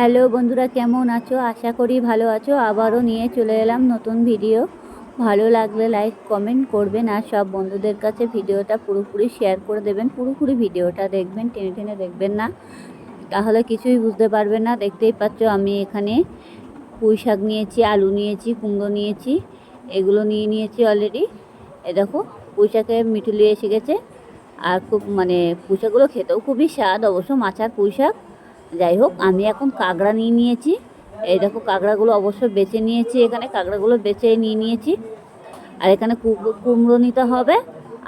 Hello বন্ধুরা, কেমন আছো? আশা করি ভালো আছো। আবারও নিয়ে চলে এলাম নতুন ভিডিও। ভালো লাগলে লাইক কমেন্ট করবেন, আর সব বন্ধুদের কাছে ভিডিওটা পুরোপুরি শেয়ার করে দেবেন। পুরোপুরি ভিডিওটা দেখবেন, টেনে টেনে দেখবেন না, তাহলে কিছুই বুঝতে পারবেন না। দেখতেই পাচ্ছ আমি এখানে পুঁই শাক নিয়েছি, আলু নিয়েছি, কুমড়ো নিয়েছি, এগুলো নিয়েছি অলরেডি। এ দেখো পুঁই শাকের মিঠুলি এসে গেছে। আর খুব পুঁই শাকগুলো খেতেও খুবই স্বাদ, অবশ্য মাচার পুঁই শাক। যাই হোক, আমি এখন কাঁকড়া নিয়েছি। এই দেখো কাঁকড়াগুলো অবশ্য বেছে নিয়েছি, এখানে কাঁকড়াগুলো বেছে নিয়েছি। আর এখানে কুমড়ো নিতে হবে।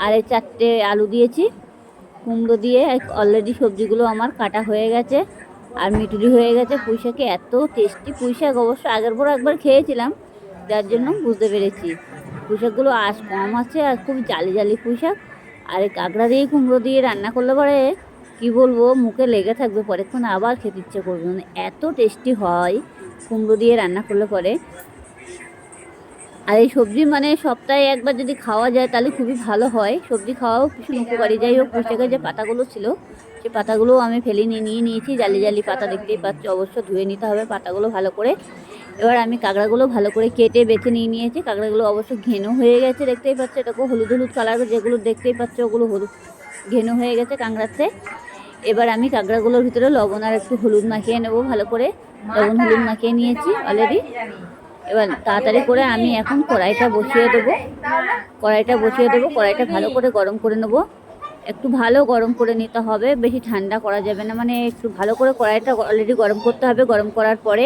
আর এই 4টে আলু দিয়েছি। কুমড়ো দিয়ে অলরেডি সবজিগুলো আমার কাটা হয়ে গেছে, আর মিটুলি হয়ে গেছে। পুঁই শাকে এত টেস্টি পুঁই শাক, অবশ্য আগের পর একবার খেয়েছিলাম, যার জন্য বুঝতে পেরেছি পুঁই শাকগুলো আঁশ কম আছে, আর খুব জালি জালি পুঁই শাক। আর এই কাঁকড়া দিয়ে কুমড়ো দিয়ে রান্না করলে পরে কি বলবো, মুখে লেগে থাকবে, পরেক্ষণ আবার খেতে ইচ্ছে করবে। এত টেস্টি হয় কুমড়ো দিয়ে রান্না করলে পরে। আর এই সবজি সপ্তাহে একবার যদি খাওয়া যায় তাহলে খুবই ভালো হয়। সবজি খাওয়াও ভীষণ উপকারী। যাই হোক, পুঁই শাকের যে পাতাগুলো ছিল সেই পাতাগুলো আমি ফেলে নিয়েছি। জালি জালি পাতা দেখতেই পাচ্ছ, অবশ্য ধুয়ে নিতে হবে পাতাগুলো ভালো করে। এবার আমি কাঁকড়াগুলো ভালো করে কেটে বেছে নিয়েছি। কাঁকড়াগুলো অবশ্য ঘেনো হয়ে গেছে, দেখতেই পাচ্ছ। এটাকে হলুদ হলুদ কালার যেগুলো দেখতেই পাচ্ছ, ওগুলো হলুদ ঘেনো হয়ে গেছে কাঁকড়াতে। এবার আমি কাঁকড়াগুলোর ভিতরে লবণ আর একটু হলুদ মাখিয়ে নেবো ভালো করে। লবণ হলুদ মাখিয়ে নিয়েছি অলরেডি। এবার তাড়াতাড়ি করে আমি এখন কড়াইটা বসিয়ে দেবো। কড়াইটা ভালো করে গরম করে নেবো। একটু ভালো গরম করে নিতে হবে, বেশি ঠান্ডা করা যাবে না। একটু ভালো করে কড়াইটা অলরেডি গরম করতে হবে। গরম করার পরে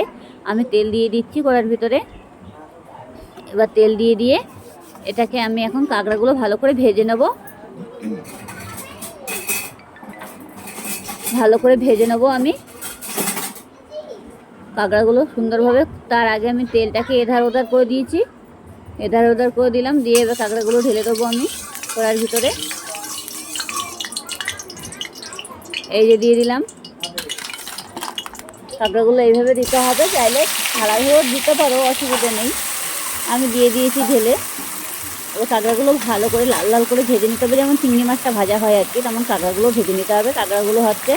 আমি তেল দিয়ে দিচ্ছি কড়াইয়ের ভিতরে। এবার তেল দিয়ে এটাকে আমি এখন কাঁকড়াগুলো ভালো করে ভেজে নেব। আমি কাঁকড়াগুলো সুন্দরভাবে। তার আগে আমি তেলটাকে এধার ওধার করে দিয়েছি, দিলাম। দিয়ে এবার কাঁকড়াগুলো ঢেলে দেবো আমি কড়াইয়ের ভিতরে। এই যে দিয়ে দিলাম। কাঁকড়াগুলো এইভাবে দিতে হবে, চাইলে ঢালাইভাবেও দিতে পারো, অসুবিধা নেই। আমি দিয়ে দিয়েছি ঢেলে। এবার কাঁকড়াগুলো ভালো করে লাল লাল করে ভেজে নিতে হবে, যেমন চিংড়ি মাছটা ভাজা হয় আর কি, তেমন কাঁকড়াগুলো ভেজে নিতে হবে। কাঁকড়াগুলো হচ্ছে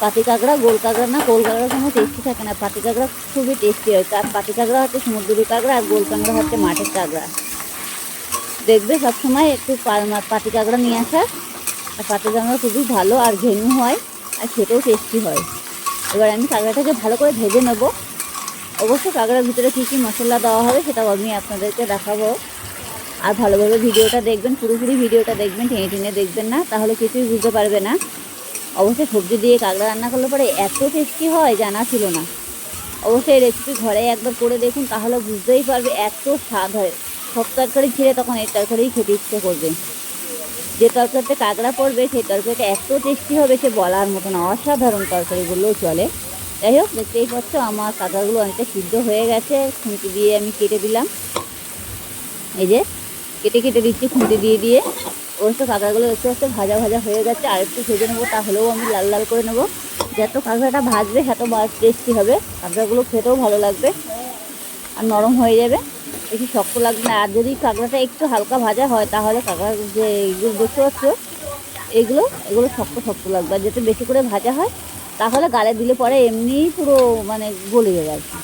পাতি কাঁকড়া, গোল কাঁকড়া না। গোল কাঁকড়া কোনো টেস্টি থাকে না, পাতি কাঁকড়া খুবই টেস্টি হয়। আর পাতি কাঁকড়া হচ্ছে সমুদ্রের কাঁকড়া, আর গোল কাঁকড়া হচ্ছে মাঠের কাঁকড়া। দেখবে সবসময় একটু পাতি কাঁকড়া নিয়ে আসা। আর পাতি কাঁকড়া খুবই ভালো, আর ঘেনু হয়, আর খেতেও টেস্টি হয়। এবার আমি কাঁকড়াটাকে ভালো করে ভেজে নেব। অবশ্য কাঁকড়ার ভিতরে কী কী মশলা দেওয়া হবে সেটাও আমি আপনাদেরকে দেখাবো। আর ভালোভাবে ভিডিওটা দেখবেন, পুরোপুরি ভিডিওটা দেখবেন, টেনে টেনে দেখবেন না, তাহলে কিছুই বুঝতে পারবে না। অবশ্যই সবজি দিয়ে কাঁকড়া রান্না করলে পরে এত টেস্টি হয়, জানা ছিল না। অবশ্যই এই রেসিপি ঘরে একবার করে দেখুন, তাহলে বুঝতেই পারবে এত স্বাদ হয়। সব তরকারি ছেড়ে তখন এই তরকারিই খেতে ইচ্ছে করবে। যে তরকারিতে কাঁকড়া পড়বে সেই তরকারিটা এত টেস্টি হবে, সে বলার মতো না। অসাধারণ তরকারি বললেও চলে। যাই হোক, দেখতেই পাচ্ছ আমার কাঁকড়াগুলো অনেকটা সিদ্ধ হয়ে গেছে। খুন্তি দিয়ে আমি কেটে দিলাম। এই যে কেটে দিচ্ছি খুন্তি দিয়ে। অবশ্য কাঁকড়াগুলো একটু ভাজা হয়ে গেছে, আর একটু ভেজে নেবো, তাহলেও আমি লাল লাল করে নেবো। যত কাঁকড়াটা ভাজবে এত টেস্টি হবে, কাঁকড়াগুলো খেতেও ভালো লাগবে, আর নরম হয়ে যাবে, বেশি শক্ত লাগবে না। আর যদি কাঁকড়াটা একটু হালকা ভাজা হয়, তাহলে কাঁকড়া যে এইগুলো দেখতে পাচ্ছ এগুলো শক্ত লাগবে। আর যাতে বেশি করে ভাজা হয়, তাহলে গালে দিলে পরে এমনিই পুরো গলে যাবে আর কি।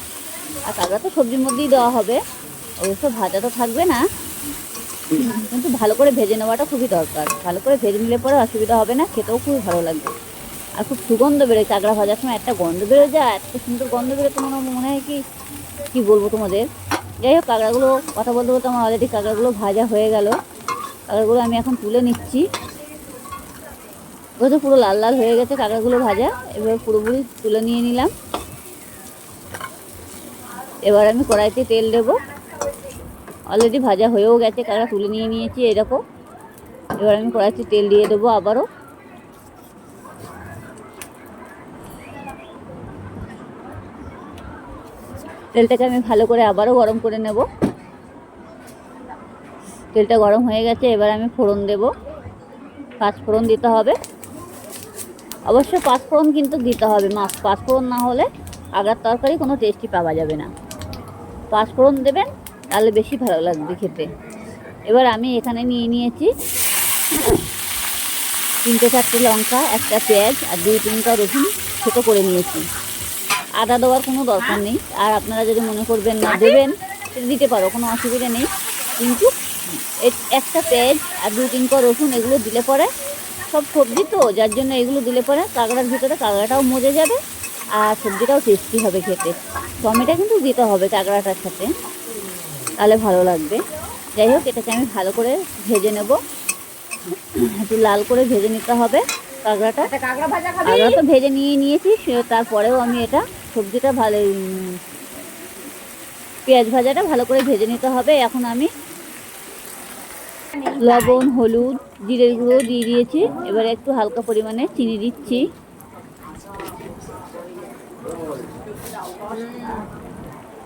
আর কাঁকড়া তো সবজির মধ্যেই দেওয়া হবে, অবশ্য ভাজা তো থাকবে না, কিন্তু ভালো করে ভেজে নেওয়াটা খুবই দরকার। ভালো করে ভেজে নিলে পরে অসুবিধা হবে না, খেতেও খুবই ভালো লাগবে। আর খুব সুগন্ধ বেরোয় কাঁকড়া ভাজার সময়, একটা গন্ধ বেরোয় যায়, এত সুন্দর গন্ধ বেরোয়, তো মনে হয় কি বলবো তোমাদের। যাই হোক, কাঁকড়াগুলো কথা বলতে আমার অলরেডি কাঁকড়াগুলো ভাজা হয়ে গেল। কাঁকড়াগুলো আমি এখন তুলে নিচ্ছি। ওই তো পুরো লাল লাল হয়ে গেছে কাঁকড়াগুলো ভাজা। এবার পুরোপুরি তুলে নিয়ে নিলাম। এবার আমি কড়াইতে তেল দেবো। অলরেডি ভাজা হয়েও গেছে, কাঁকড়া তুলে নিয়েছি এরকম। এবার আমি কড়াইতে তেল দিয়ে দেবো আবারও। তেলটাকে আমি ভালো করে আবারও গরম করে নেব। তেলটা গরম হয়ে গেছে, এবার আমি ফোড়ন দেব। 5 ফোড়ন দিতে হবে, অবশ্য 5 ফোড়ন কিন্তু দিতে হবে। 5 ফোড়ন না হলে কাঁকড়ার তরকারি কোনো টেস্টি পাওয়া যাবে না। 5 ফোড়ন দেবেন, তাহলে বেশি ভালো লাগবে খেতে। এবার আমি এখানে নিয়েছি 3-4টে লঙ্কা, একটা পেঁয়াজ, আর 2-3টা রসুন ছোটো করে নিয়েছি। আদা দেওয়ার কোনো দরকার নেই। আর আপনারা যদি মনে করবেন না দেবেন সেটা দিতে পারো, কোনো অসুবিধা নেই। কিন্তু একটা পেঁয়াজ আর 2-3 কোয়া রসুন এগুলো দিলে পরে সব সবজি তো, যার জন্য এগুলো দিলে পরে কাঁকড়ার ভিতরে কাঁকড়াটাও মজে যাবে আর সবজিটাও টেস্টি হবে খেতে। টমেটো কিন্তু দিতে হবে কাঁকড়াটার সাথে, তাহলে ভালো লাগবে। যাই হোক, এটাকে আমি ভালো করে ভেজে নেব, একটু লাল করে ভেজে নিতে হবে কাঁকড়াটা। কাঁকড়া তো ভেজে নিয়েছি, তারপরেও আমি এটা সবজিটা ভালো পেঁয়াজ ভাজাটা ভালো করে ভেজে নিতে হবে। এখন আমি লবণ, হলুদ, জিরের গুঁড়ো দিয়ে দিয়েছি। এবারে একটু হালকা পরিমাণে চিনি দিচ্ছি।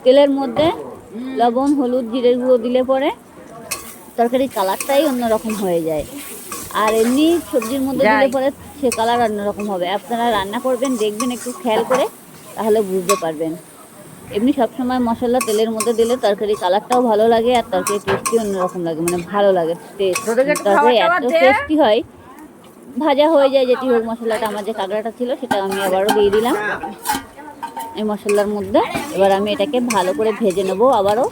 তেলের মধ্যে লবণ, হলুদ, জিরের গুঁড়ো দিলে পরে তরকারির কালারটাই অন্যরকম হয়ে যায়। আর এমনি সবজির মধ্যে দিলে পরে সে কালার অন্যরকম হবে। আপনারা রান্না করবেন, দেখবেন একটু খেয়াল করে, তাহলে বুঝতে পারবেন। এমনি সবসময় মশলা তেলের মধ্যে দিলে তরকারি কালারটাও ভালো লাগে আর তরকারি টেস্টি অন্যরকম লাগে, মানে ভালো লাগে টেস্ট। তরকারি এত টেস্টি হয়, ভাজা হয়ে যায় যেটি হোক। মশলাটা আমার যে কাঁকড়াটা ছিল সেটা আমি আবারও দিয়ে দিলাম এই মশলার মধ্যে। এবার আমি এটাকে ভালো করে ভেজে নেবো আবারও।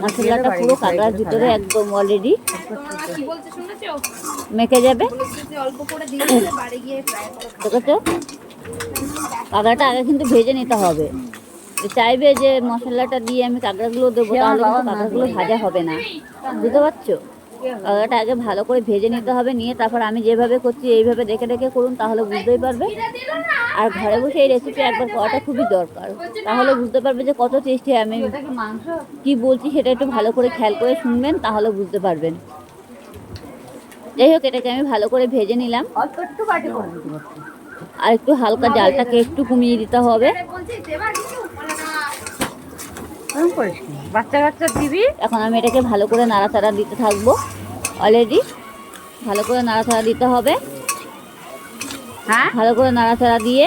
মশলাটা পুরো কাঁকড়ার ভিতরে একদম অলরেডি মেখে যাবে। দেখেছো, কাঁকড়াটা আগে কিন্তু ভেজে নিতে হবে। চাইবে যে মশলাটা দিয়ে আমি কাঁকড়াগুলো দেবো, তাহলে কিন্তু কাঁকড়াগুলো ভাজা হবে না, বুঝতে পারছো? কাঁকড়াটা আগে ভালো করে ভেজে নিতে হবে, নিয়ে তারপর আমি যেভাবে করছি এইভাবে দেখে দেখে করুন, তাহলে বুঝতেই পারবে। আর ঘরে বসে এই রেসিপি একবার করাটা খুবই দরকার, তাহলে বুঝতে পারবে যে কত টেস্টি। আমি কি বলছি সেটা একটু ভালো করে খেয়াল করে শুনবেন, তাহলে বুঝতে পারবেন। যাই হোক, এটাকে আমি ভালো করে ভেজে নিলাম। আর একটু হালকা জালটাকে একটু কমিয়ে দিতে হবে। বাচ্চা দিবি। এখন আমি এটাকে ভালো করে নাড়াচাড়া দিতে থাকবো। অলরেডি ভালো করে নাড়াচাড়া দিতে হবে। হ্যাঁ, ভালো করে নাড়াচাড়া দিয়ে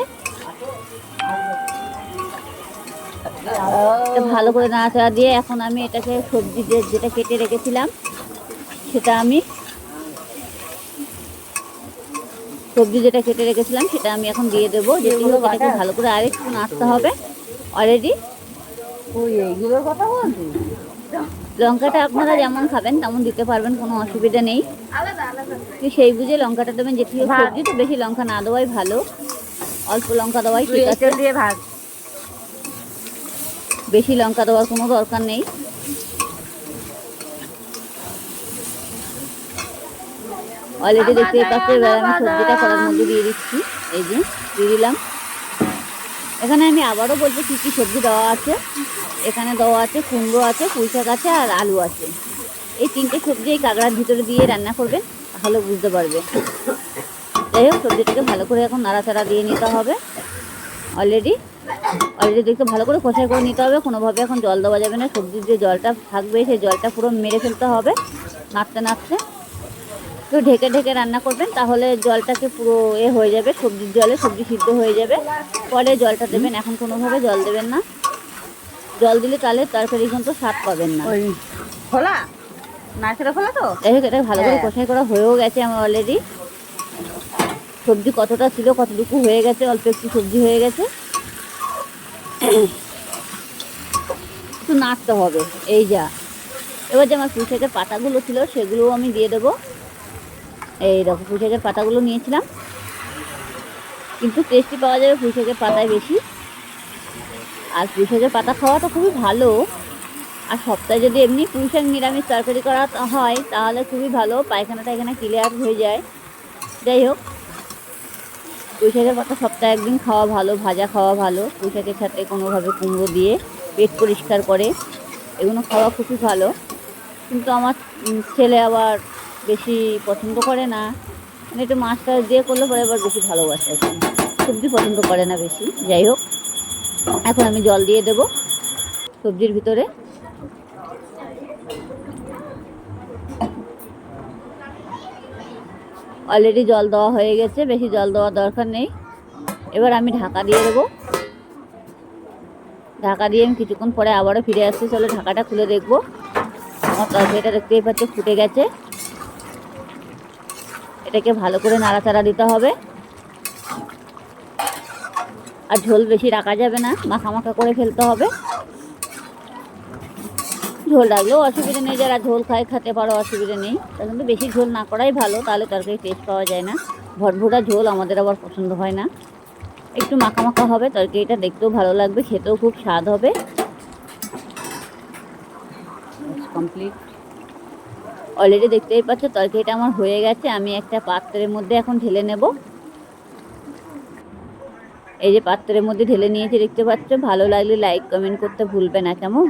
ভালো করে নাড়াচাড়া দিয়ে এখন আমি এটাকে সবজি যেটা কেটে রেখেছিলাম সেটা আমি এখন দিয়ে দেবো। যেটি হোক, এটাকে ভালো করে আরেকটু নাড়তে হবে। অলরেডি এইগুলোর কথা বলছি। লঙ্কাটা আপনারা যেমন খাবেন তেমন দিতে পারবেন, কোনো অসুবিধা নেই। সেই বুঝে লঙ্কাটা দেবেন। যেটি হোক, সবজি তো বেশি লঙ্কা না দেওয়াই ভালো, অল্প লঙ্কা দেওয়াই ঠিক আছে। বেশি লঙ্কা দেওয়ার কোনো দরকার নেই। অলরেডি দেখতে পাচ্ছি। এবার আমি সবজিটা করার মধ্যে দিয়ে দিচ্ছি। এই যে দিয়ে দিলাম। এখানে আমি আবারও বলবো কী কী সবজি দেওয়া আছে। এখানে দেওয়া আছে কুমড়ো আছে, পুঁই শাক আছে আর আলু আছে। এই 3টে সবজি এই কাঁকড়ার ভিতরে দিয়ে রান্না করবেন, তাহলে বুঝতে পারবে। যাই হোক, সবজিটাকে ভালো করে এখন নাড়াচাড়া দিয়ে নিতে হবে। অলরেডি দেখতে ভালো করে কষাই করে নিতে হবে। কোনোভাবে এখন জল দেওয়া যাবে না। সবজির যে জলটা থাকবে সেই জলটা পুরো মেরে ফেলতে হবে নাড়তে নাড়তে। একটু ঢেকে ঢেকে রান্না করবেন, তাহলে জলটাকে পুরো হয়ে যাবে। সবজির জলে সবজি সিদ্ধ হয়ে যাবে, পরে জলটা দেবেন। এখন কোনোভাবে জল দেবেন না। জল দিলে তাহলে তরকারি কিন্তু স্বাদ পাবেন না। খোলা না, সেটা খোলা তো। যাই হোক, এটা ভালো করে কষাই করা হয়েও গেছে আমার অলরেডি। সবজি কতটা ছিল, কতটুকু হয়ে গেছে, অল্প একটু সবজি হয়ে গেছে। একটু নাড়তে হবে। এই যা, এবার যে আমার পুঁই শাকের পাতাগুলো ছিল সেগুলোও আমি দিয়ে দেবো। এই দেখো, পুঁই শাকের পাতাগুলো নিয়েছিলাম, কিন্তু টেস্টি পাওয়া যাবে পুঁই শাকের পাতায় বেশি। আর পুঁই শাকের পাতা খাওয়াটা খুবই ভালো। আর সপ্তাহে যদি এমনি পুঁই শাক নিরামিষ তরকারি করা হয় তাহলে খুবই ভালো, পায়খানা টায়খানা ক্লিয়ার হয়ে যায়। যাই হোক, পুঁই শাকের পাতা সপ্তাহে একদিন খাওয়া ভালো, ভাজা খাওয়া ভালো। পুঁই শাকের সাথে কোনোভাবে কুমড়ো দিয়ে পেট পরিষ্কার করে, এগুলো খাওয়া খুবই ভালো। কিন্তু আমার ছেলে আবার বেশি পছন্দ করে না, মানে একটু মাছ টাছ দিয়ে করলে পরে আবার বেশি ভালোবাসে আর কি, সবজি পছন্দ করে না বেশি। যাই হোক, এখন আমি জল দিয়ে দেব সবজির ভিতরে। অলরেডি জল দেওয়া হয়ে গেছে, বেশি জল দেওয়ার দরকার নেই। এবার আমি ঢাকা দিয়ে দেবো। ঢাকা দিয়ে আমি কিছুক্ষণ পরে আবারও ফিরে আসছি। চলো ঢাকাটা খুলে দেখবো। আমার তরকারিটা দেখতেই পাচ্ছি ফুটে গেছে। এটাকে ভালো করে নাড়াচাড়া দিতে হবে। আর ঝোল বেশি রাখা যাবে না, মাখা মাখা করে ফেলতে হবে। ঝোল রাখলেও অসুবিধা নেই, যারা ঝোল খায় খেতে পারো, অসুবিধা নেই। তার কিন্তু বেশি ঝোল না করাই ভালো, তাহলে তরকারি টেস্ট পাওয়া যায় না। ভটভটা ঝোল আমাদের আবার পছন্দ হয় না, একটু মাখা মাখা হবে তরকারিটা, দেখতেও ভালো লাগবে, খেতেও খুব স্বাদ হবে। কমপ্লিট। অলরেডি দেখতেই পাচ্ছ তরকারিটা আমার হয়ে গেছে। আমি একটা পাত্রের মধ্যে এখন ঢেলে নেব। এই যে পাত্রের মধ্যে ঢেলে নিয়েছি, দেখতে পাচ্ছ। ভালো লাগলে লাইক কমেন্ট করতে ভুলবে না, কেমন?